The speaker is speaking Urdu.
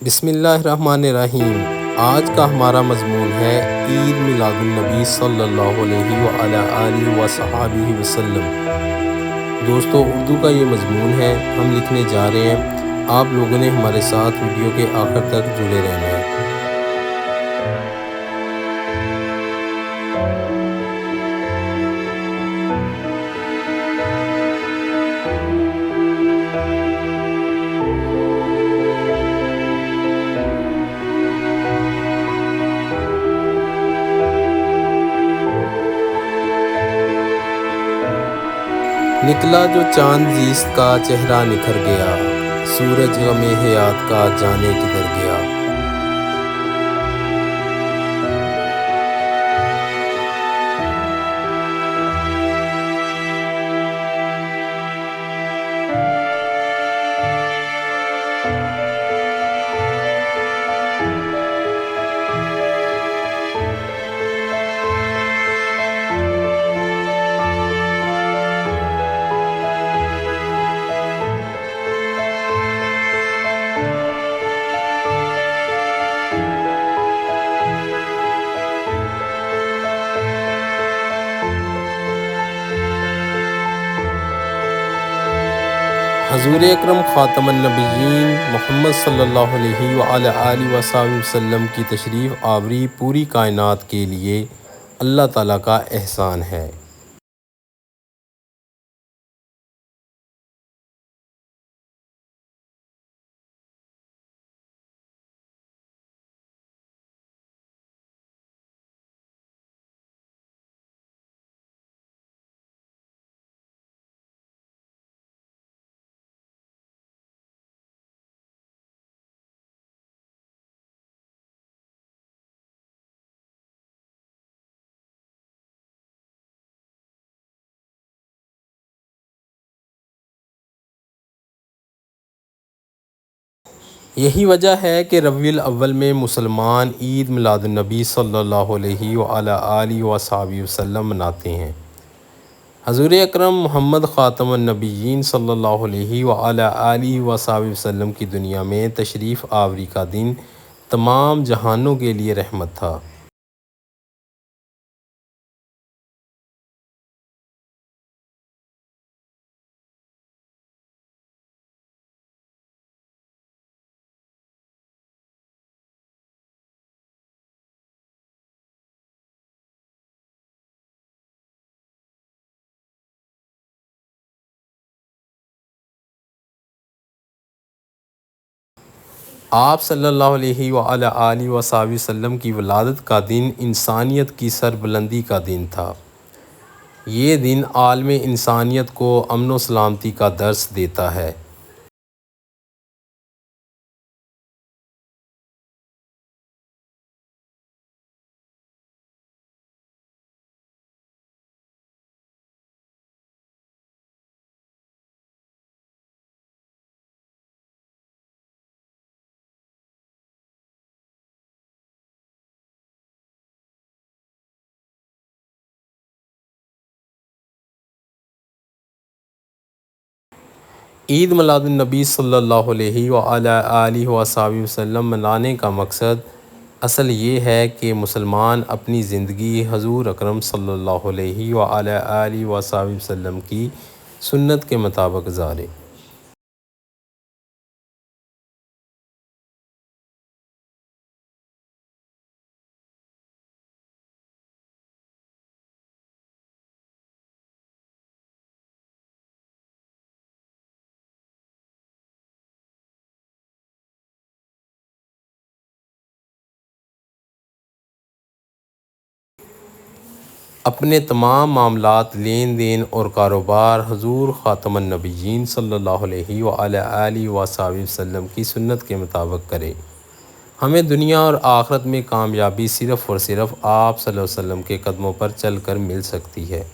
بسم اللہ الرحمن الرحیم۔ آج کا ہمارا مضمون ہے عید میلاد النبی صلی اللہ علیہ وآلہ وصحبہ وسلم۔ دوستو، اردو کا یہ مضمون ہے، ہم لکھنے جا رہے ہیں۔ آپ لوگوں نے ہمارے ساتھ ویڈیو کے آخر تک جڑے رہنا ہے۔ نکلا جو چاند زیست کا چہرہ نکھر گیا، سورج غم حیات کا جانے کدھر گیا۔ حضور اکرم خاتم النبیین محمد صلی اللہ علیہ وآلہ وسلم کی تشریف آوری پوری کائنات کے لیے اللہ تعالیٰ کا احسان ہے۔ یہی وجہ ہے کہ ربیع الاول میں مسلمان عید میلاد النبی صلی اللہ علیہ وآلہ وسلم مناتے ہیں۔ حضور اکرم محمد خاتم النبیین صلی اللہ علیہ وآلہ وسلم کی دنیا میں تشریف آوری کا دن تمام جہانوں کے لیے رحمت تھا۔ آپ صلی اللہ علیہ وآلہ وسلم کی ولادت کا دن انسانیت کی سربلندی کا دن تھا۔ یہ دن عالم انسانیت کو امن و سلامتی کا درس دیتا ہے۔ عید میلاد النبی صلی اللہ علیہ وآلہ وسلم منانے کا مقصد اصل یہ ہے کہ مسلمان اپنی زندگی حضور اکرم صلی اللہ علیہ وآلہ وسلم کی سنت کے مطابق گزارے۔ اپنے تمام معاملات، لین دین اور کاروبار حضور خاتم النبیین صلی اللہ علیہ وآلہ وسلم کی سنت کے مطابق کرے۔ ہمیں دنیا اور آخرت میں کامیابی صرف اور صرف آپ صلی اللہ علیہ وسلم کے قدموں پر چل کر مل سکتی ہے۔